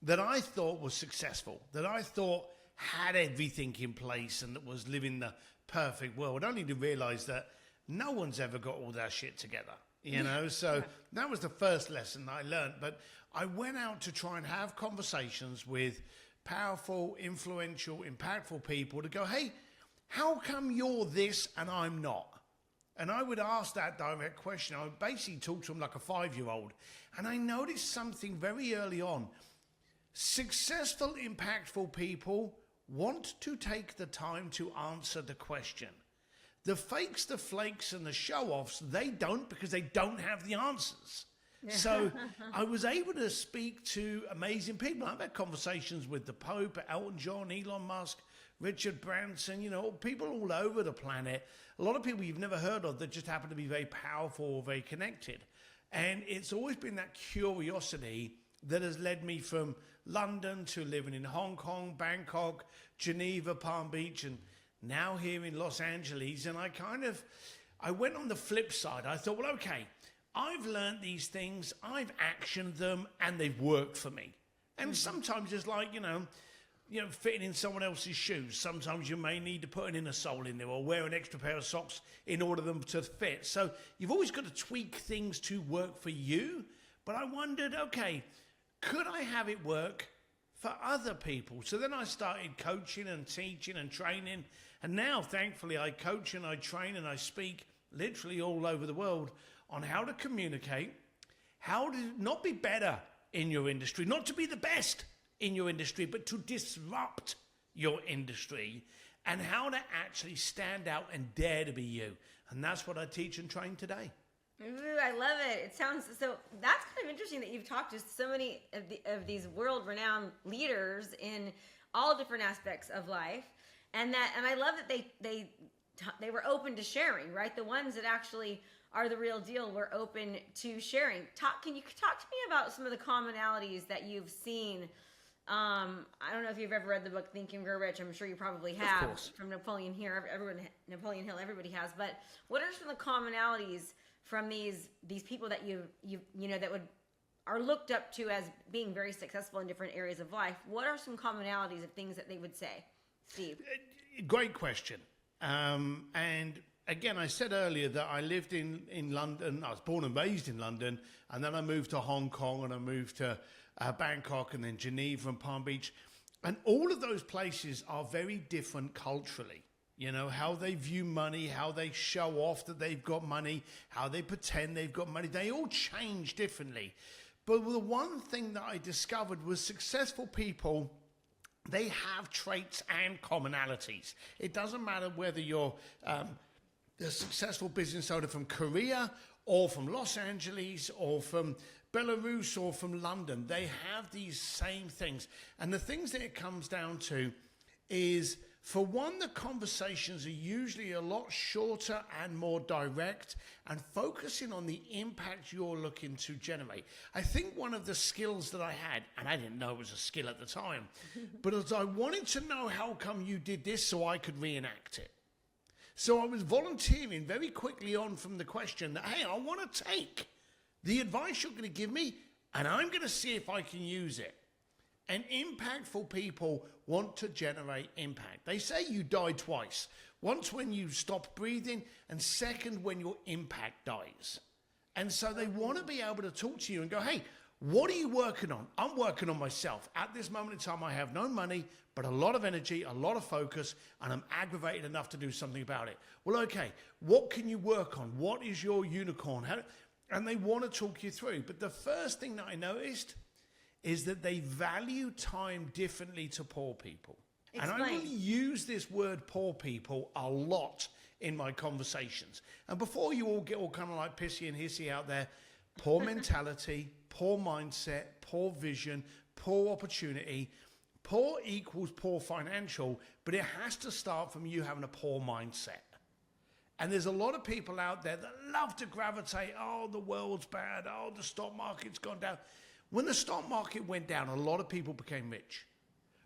that I thought was successful, that I thought had everything in place and that was living the perfect world, only to realize that no one's ever got all that shit together, you know? So that was the first lesson I learned. But I went out to try and have conversations with powerful, influential, impactful people to go, hey, how come you're this and I'm not? And I would ask that direct question. I would basically talk to them like a 5-year-old. And I noticed something very early on. Successful, impactful people want to take the time to answer the question. The fakes, the flakes, and the show-offs, they don't, because they don't have the answers. So I was able to speak to amazing people. I've had conversations with the Pope, Elton, Elon Musk, Richard Branson, you know, people all over the planet. A lot of people you've never heard of that just happen to be very powerful or very connected. And it's always been that curiosity that has led me from London to living in Hong Kong, Bangkok, Geneva, Palm Beach, and now here in Los Angeles. And I went on the flip side. I thought, well, okay, I've learned these things, I've actioned them, and they've worked for me. And sometimes it's like, you know, fitting in someone else's shoes. Sometimes you may need to put an inner sole in there or wear an extra pair of socks in order for them to fit. So you've always got to tweak things to work for you. But I wondered, okay, could I have it work for other people? So then I started coaching and teaching and training. And now, thankfully, I coach and I train and I speak literally all over the world on how to communicate, how to not be better in your industry, not to be the best in your industry, but to disrupt your industry, and how to actually stand out and dare to be you. And that's what I teach and train today. Ooh, I love it. It sounds so. That's kind of interesting that you've talked to so many of these world-renowned leaders in all different aspects of life, and I love that they were open to sharing. Right, the ones that actually are the real deal were open to sharing. Can you talk to me about some of the commonalities that you've seen? I don't know if you've ever read the book Think and Grow Rich. I'm sure you probably have. Of course. From Napoleon Napoleon Hill. Everybody has. But what are some of the commonalities from these people that you know that are looked up to as being very successful in different areas of life? What are some commonalities of things that they would say, Steve? Great question. And again, I said earlier that I lived in London. I was born and raised in London, and then I moved to Hong Kong, and I moved to Bangkok, and then Geneva and Palm Beach. And all of those places are very different culturally. You know, how they view money, how they show off that they've got money, how they pretend they've got money. They all change differently. But the one thing that I discovered was successful people, they have traits and commonalities. It doesn't matter whether you're a successful business owner from Korea or from Los Angeles or from Belarus or from London. They have these same things. And the things that it comes down to is, for one, the conversations are usually a lot shorter and more direct and focusing on the impact you're looking to generate. I think one of the skills that I had, and I didn't know it was a skill at the time, but as I wanted to know how come you did this so I could reenact it. So I was volunteering very quickly on from the question that, hey, I want to take the advice you're going to give me and I'm going to see if I can use it. And impactful people want to generate impact. They say you die twice. Once when you stop breathing, and second when your impact dies. And so they want to be able to talk to you and go, hey, what are you working on? I'm working on myself. At this moment in time, I have no money, but a lot of energy, a lot of focus, and I'm aggravated enough to do something about it. Well, okay, what can you work on? What is your unicorn? And they want to talk you through. But the first thing that I noticed is that they value time differently to poor people. Explain. And I really use this word poor people a lot in my conversations. And before you all get all kind of like pissy and hissy out there, poor mentality, poor mindset, poor vision, poor opportunity. Poor equals poor financial, but it has to start from you having a poor mindset. And there's a lot of people out there that love to gravitate, oh, the world's bad, oh, the stock market's gone down. When the stock market went down, a lot of people became rich.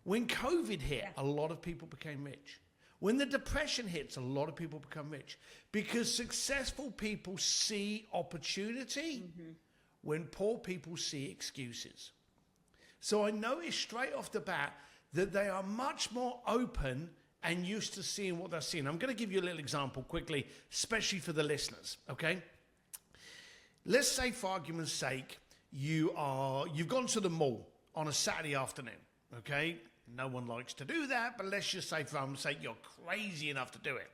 When COVID hit, a lot of people became rich. When the depression hits, a lot of people become rich. Because successful people see opportunity when poor people see excuses. So I noticed straight off the bat that they are much more open and used to seeing what they're seeing. I'm going to give you a little example quickly, especially for the listeners, okay? Let's say, for argument's sake, you've gone to the mall on a Saturday afternoon, okay? No one likes to do that, but let's just say, for argument's sake, you're crazy enough to do it.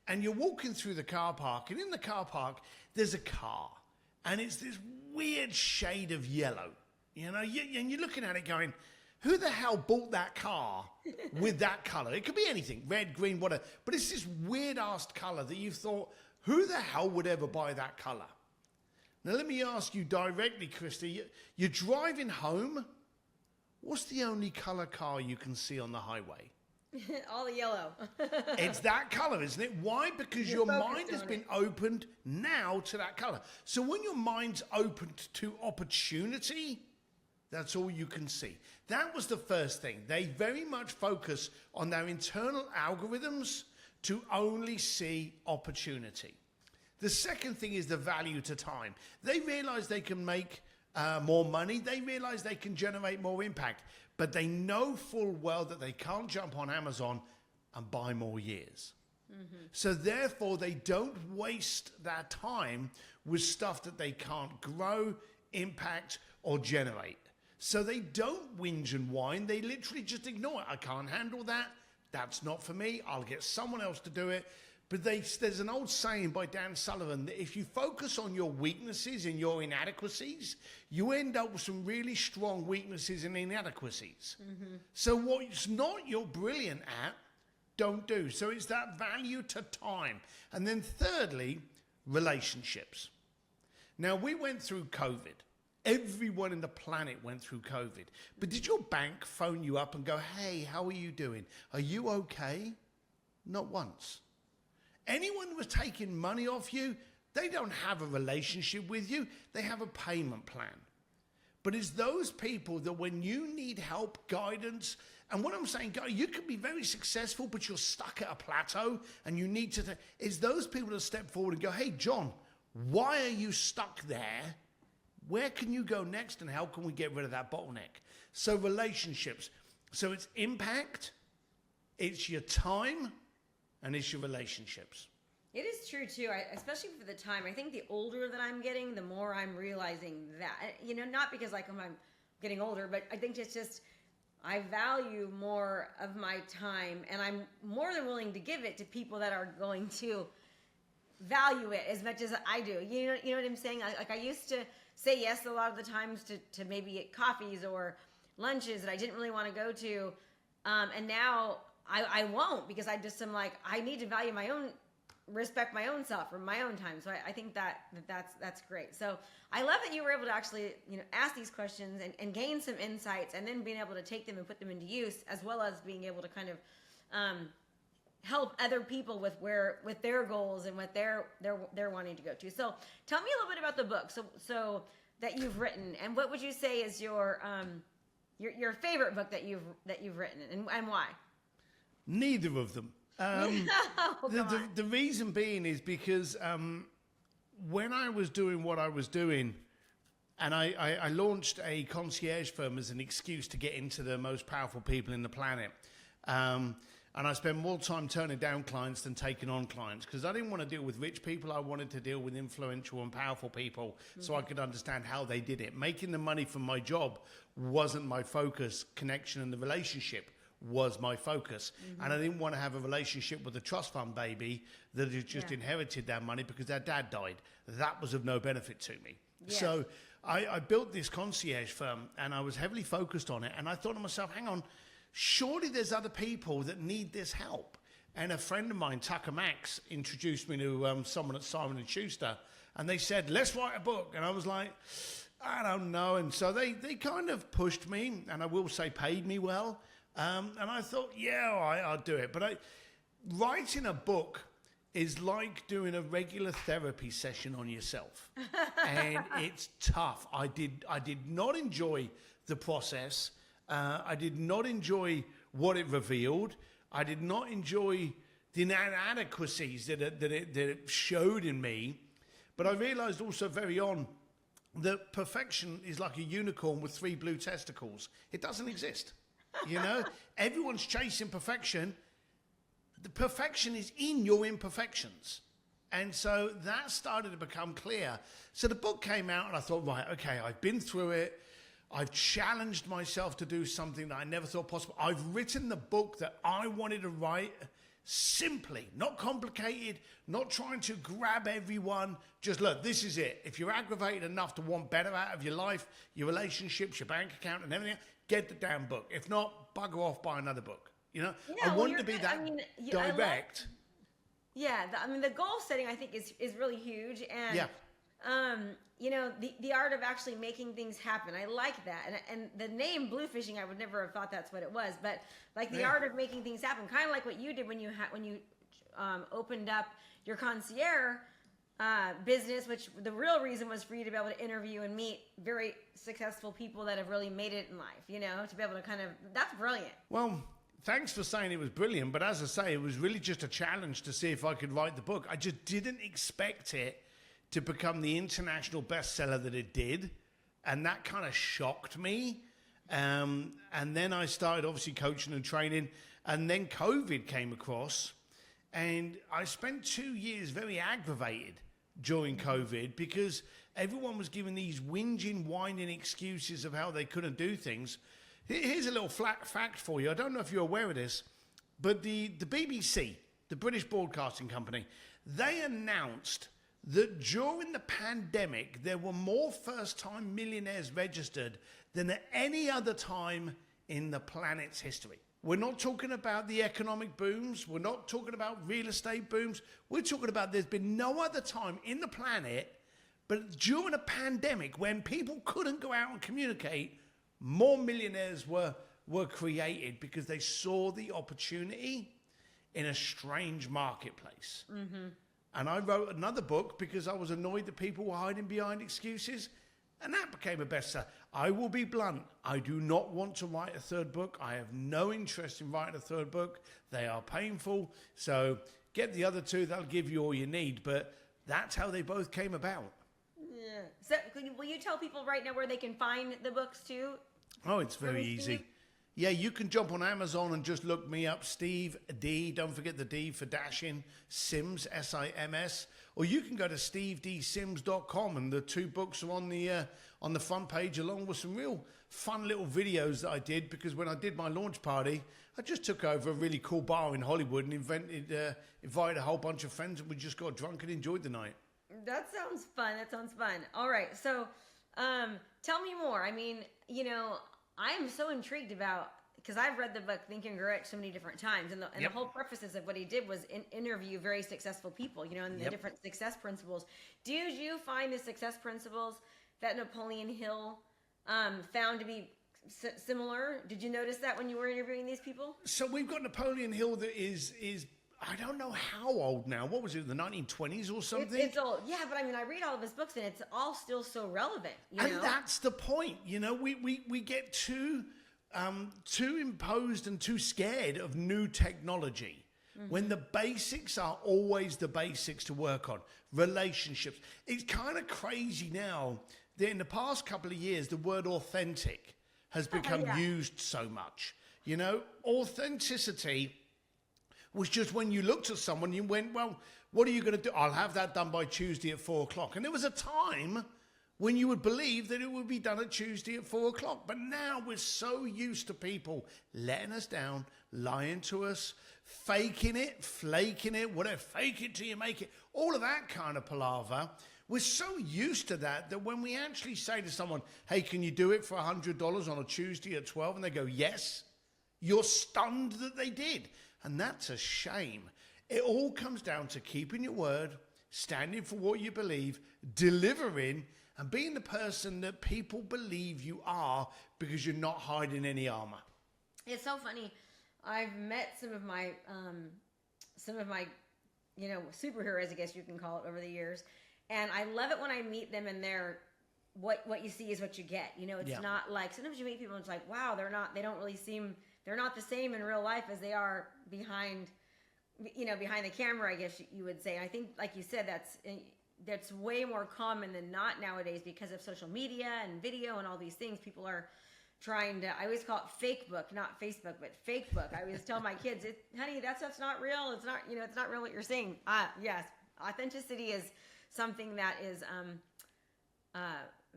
And you're walking through the car park, and in the car park, there's a car, and it's this weird shade of yellow, you know? And you're looking at it going, who the hell bought that car with that color? It could be anything, red, green, whatever. But it's this weird-ass color that you've thought, who the hell would ever buy that color? Now, let me ask you directly, Krista. You're driving home. What's the only color car you can see on the highway? All the yellow. It's that color, isn't it? Why? Because your mind has been opened now to that color. So when your mind's opened to opportunity, that's all you can see. That was the first thing. They very much focus on their internal algorithms to only see opportunity. The second thing is the value to time. They realize they can make more money. They realize they can generate more impact. But they know full well that they can't jump on Amazon and buy more years. Mm-hmm. So therefore, they don't waste their time with stuff that they can't grow, impact, or generate. So they don't whinge and whine. They literally just ignore it. I can't handle that. That's not for me. I'll get someone else to do it. But there's an old saying by Dan Sullivan that if you focus on your weaknesses and your inadequacies, you end up with some really strong weaknesses and inadequacies. Mm-hmm. So what's not you're brilliant at, don't do. So it's that value to time. And then thirdly, relationships. Now, we went through COVID. Everyone in the planet went through COVID. But did your bank phone you up and go, hey, how are you doing? Are you okay? Not once. Anyone who was taking money off you, they don't have a relationship with you. They have a payment plan. But it's those people that when you need help, guidance, and what I'm saying, you can be very successful, but you're stuck at a plateau and you need to, it's those people that step forward and go, hey, John, why are you stuck there? Where can you go next and how can we get rid of that bottleneck? So relationships. So it's impact, it's your time, and it's your relationships. It is true too, especially for the time. I think the older that I'm getting, the more I'm realizing that, not because I'm getting older, but I think it's just, I value more of my time and I'm more than willing to give it to people that are going to value it as much as I do. You know what I'm saying? I used to say yes a lot of the times to maybe get coffees or lunches that I didn't really want to go to. And now I won't, because I just am like, I need to value my own, respect my own self or my own time. So I think that's great. So I love that you were able to actually, ask these questions and gain some insights, and then being able to take them and put them into use, as well as being able to kind of help other people with their goals and what they're wanting to go to. So tell me a little bit about the book. So that you've written, and what would you say is your favorite book that you've written, and why? Neither of them. The reason being is because when I was doing what I was doing, and I launched a concierge firm as an excuse to get into the most powerful people in the planet. And I spent more time turning down clients than taking on clients, because I didn't want to deal with rich people. I wanted to deal with influential and powerful people, so I could understand how they did it. Making the money from my job wasn't my focus. Connection and the relationship was my focus. Mm-hmm. And I didn't want to have a relationship with a trust fund baby that had just inherited their money because their dad died. That was of no benefit to me. Yeah. So I built this concierge firm, and I was heavily focused on it. And I thought to myself, hang on, surely there's other people that need this help. And a friend of mine, Tucker Max, introduced me to someone at Simon & Schuster, and they said, let's write a book. And I was like, I don't know. And so they kind of pushed me, and I will say paid me well. And I thought, I'll do it. But writing a book is like doing a regular therapy session on yourself. And it's tough. I did not enjoy the process. I did not enjoy what it revealed. I did not enjoy the inadequacies that it showed in me. But I realized also very on that perfection is like a unicorn with 3 blue testicles. It doesn't exist. You know, everyone's chasing perfection. The perfection is in your imperfections. And so that started to become clear. So the book came out and I thought, right, okay, I've been through it. I've challenged myself to do something that I never thought possible. I've written the book that I wanted to write simply, not complicated, not trying to grab everyone. Just look, this is it. If you're aggravated enough to want better out of your life, your relationships, your bank account and everything, get the damn book. If not, bugger off, buy another book. You know, Yeah, I well, want to be that direct. The goal setting I think is really huge, and Yeah. you know, the art of actually making things happen. I like that, and the name Bluefishing, I would never have thought that's what it was, but like the art of making things happen, kind of like what you did when you opened up your concierge business, which the real reason was for you to be able to interview and meet very successful people that have really made it in life. You know, to be able to that's brilliant. Well, thanks for saying it was brilliant, but as I say, it was really just a challenge to see if I could write the book. I just didn't expect it to become the international bestseller that it did, and that kind of shocked me. And then I started obviously coaching and training, and then COVID came across, and I spent 2 years very aggravated during COVID because everyone was giving these whinging, whining excuses of how they couldn't do things. Here's a little flat fact for you. I don't know if you're aware of this, but the BBC, the British Broadcasting Company, they announced that during the pandemic, there were more first-time millionaires registered than at any other time in the planet's history. We're not talking about the economic booms. We're not talking about real estate booms. We're talking about there's been no other time in the planet, but during a pandemic when people couldn't go out and communicate, more millionaires were created because they saw the opportunity in a strange marketplace. Mm-hmm. And I wrote another book because I was annoyed that people were hiding behind excuses. And that became a bestseller. I will be blunt. I do not want to write a third book. I have no interest in writing a third book. They are painful. So get the other 2. That'll give you all you need. But that's how they both came about. Yeah. So will you tell people right now where they can find the books too? Oh, it's very easy. Yeah, you can jump on Amazon and just look me up, Steve D. Don't forget the D for dashing, Sims, S-I-M-S. Or you can go to stevedsims.com, and the 2 books are on the front page, along with some real fun little videos that I did, because when I did my launch party, I just took over a really cool bar in Hollywood and invited a whole bunch of friends, and we just got drunk and enjoyed the night. That sounds fun. All right. So tell me more. I mean, you know, I'm so intrigued about, because I've read the book Think and Grow Rich so many different times, and the whole purposes of what he did was interview very successful people, you know, and the different success principles. Did you find the success principles that Napoleon Hill found to be similar? Did you notice that when you were interviewing these people? So we've got Napoleon Hill that is I don't know how old now. What was it, the 1920s or something? It's old. Yeah, but I mean, I read all of his books, and it's all still so relevant. You know? That's the point. You know, we get too imposed and too scared of new technology. Mm-hmm. When the basics are always the basics to work on. Relationships. It's kind of crazy now that in the past couple of years, the word authentic has become used so much. You know, authenticity was just when you looked at someone, you went, well, what are you going to do? I'll have that done by Tuesday at 4:00. And there was a time when you would believe that it would be done at Tuesday at 4:00. But now we're so used to people letting us down, lying to us, faking it, flaking it, whatever, fake it till you make it, all of that kind of palaver. We're so used to that when we actually say to someone, hey, can you do it for $100 on a Tuesday at 12? And they go, yes. You're stunned that they did. And that's a shame. It all comes down to keeping your word, standing for what you believe, delivering, and being the person that people believe you are because you're not hiding any armor. It's so funny. I've met some of my, you know, superheroes, I guess you can call it, over the years. And I love it when I meet them and they're, what you see is what you get. You know, it's not like, sometimes you meet people and it's like, wow, they're not the same in real life as they are behind the camera, I guess you would say. I think, like you said, that's way more common than not nowadays because of social media and video and all these things. People are trying to, I always call it fake book, not Facebook, but fake book. I always tell my kids, honey, that stuff's not real. It's not, it's not real what you're saying. Yes, authenticity is something that is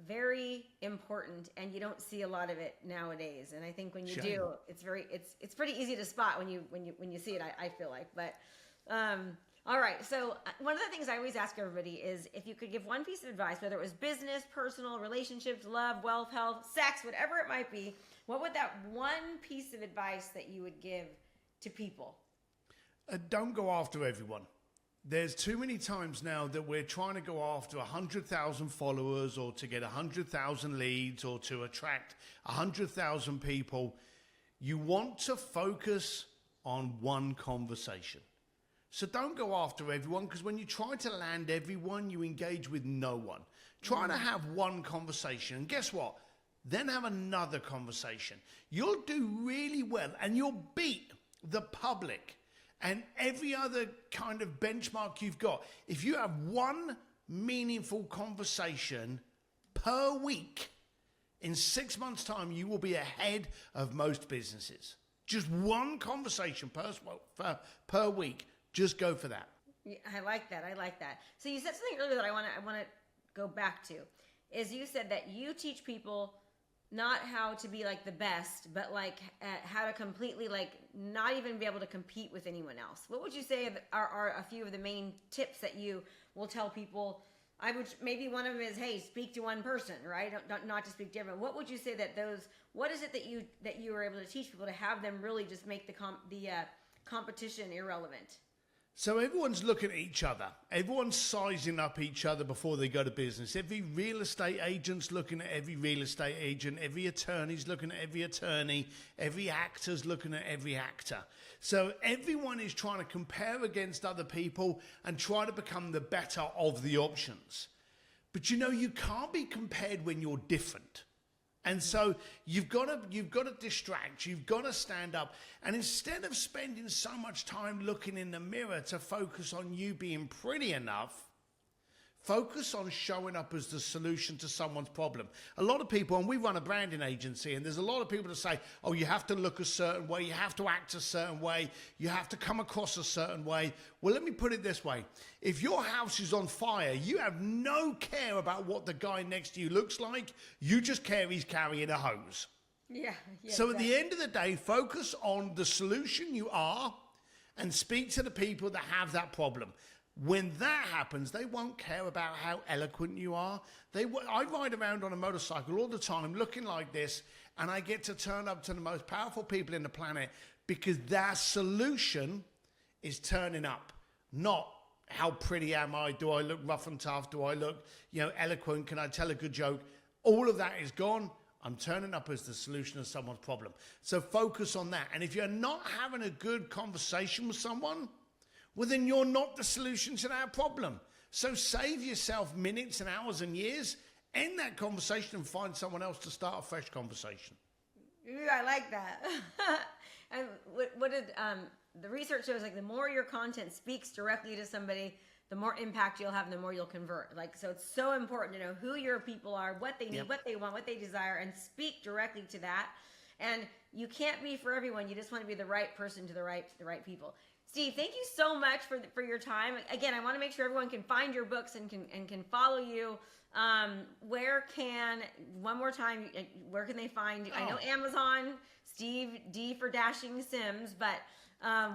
very important, and you don't see a lot of it nowadays. And I think when you do, it's pretty easy to spot when you see it. I feel like, but all right. So one of the things I always ask everybody is if you could give one piece of advice, whether it was business, personal, relationships, love, wealth, health, sex, whatever it might be, what would that one piece of advice that you would give to people? Don't go after everyone. There's too many times now that we're trying to go after 100,000 followers or to get 100,000 leads or to attract 100,000 people. You want to focus on one conversation. So don't go after everyone, because when you try to land everyone, you engage with no one. Try to have one conversation, and guess what? Then have another conversation. You'll do really well, and you'll beat the public and every other kind of benchmark you've got. If you have one meaningful conversation per week, in 6 months' time, you will be ahead of most businesses. Just one conversation per week. Just go for that. Yeah, I like that. So you said something earlier that I want to go back to. Is you said that you teach people not how to be like the best, but like how to completely like not even be able to compete with anyone else. What would you say are a few of the main tips that you will tell people? Maybe one of them is, hey, speak to one person, right? Not to speak to everyone. What would you say what is it that you were able to teach people to have them really just make the competition irrelevant? So everyone's looking at each other. Everyone's sizing up each other before they go to business. Every real estate agent's looking at every real estate agent. Every attorney's looking at every attorney. Every actor's looking at every actor. So everyone is trying to compare against other people and try to become the better of the options. But you can't be compared when you're different. And so you've got to distract, you've got to stand up. And instead of spending so much time looking in the mirror to focus on you being pretty enough, focus on showing up as the solution to someone's problem. A lot of people, and we run a branding agency, and there's a lot of people that say, oh, you have to look a certain way, you have to act a certain way, you have to come across a certain way. Well, let me put it this way. If your house is on fire, you have no care about what the guy next to you looks like. You just care he's carrying a hose. Yeah. So exactly. At the end of the day, focus on the solution you are and speak to the people that have that problem. When that happens, they won't care about how eloquent you are. I ride around on a motorcycle all the time looking like this, and I get to turn up to the most powerful people in the planet because their solution is turning up, not how pretty am I? Do I look rough and tough? Do I look, eloquent? Can I tell a good joke? All of that is gone. I'm turning up as the solution of someone's problem. So focus on that. And if you're not having a good conversation with someone, well, then you're not the solution to that problem. So save yourself minutes and hours and years, end that conversation and find someone else to start a fresh conversation. Ooh, I like that. And what did the research shows, like the more your content speaks directly to somebody, the more impact you'll have and the more you'll convert. So it's so important to know who your people are, what they need, what they want, what they desire, and speak directly to that. And you can't be for everyone. You just want to be the right person to the right people. Steve, thank you so much for your time. Again, I want to make sure everyone can find your books and can follow you. One more time, where can they find you? I know Amazon, Steve D for Dashing Sims, but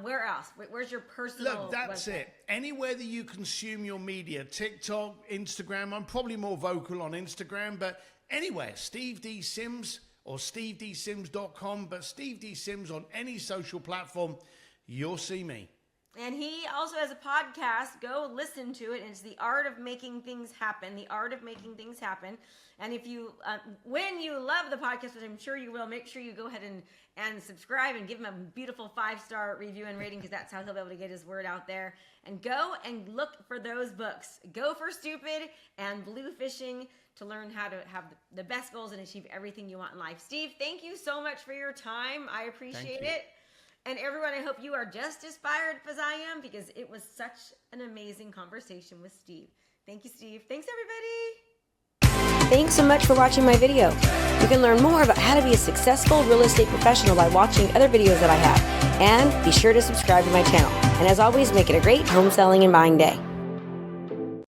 where else? Where's your personal Look, that's website? it. Anywhere that you consume your media, TikTok, Instagram. I'm probably more vocal on Instagram, but anywhere, Steve D Sims or stevedsims.com, but Steve D Sims on any social platform. You'll see me. And he also has a podcast. Go listen to it. It's The Art of Making Things Happen. The Art of Making Things Happen. And if you, when you love the podcast, which I'm sure you will, make sure you go ahead and subscribe and give him a beautiful 5-star review and rating, because that's how he'll be able to get his word out there. And go and look for those books. Go for Stupid and Blue Fishing to learn how to have the best goals and achieve everything you want in life. Steve, thank you so much for your time. I appreciate it. And everyone, I hope you are just as fired up as I am, because it was such an amazing conversation with Steve. Thank you, Steve. Thanks, everybody. Thanks so much for watching my video. You can learn more about how to be a successful real estate professional by watching other videos that I have. And be sure to subscribe to my channel. And as always, make it a great home selling and buying day.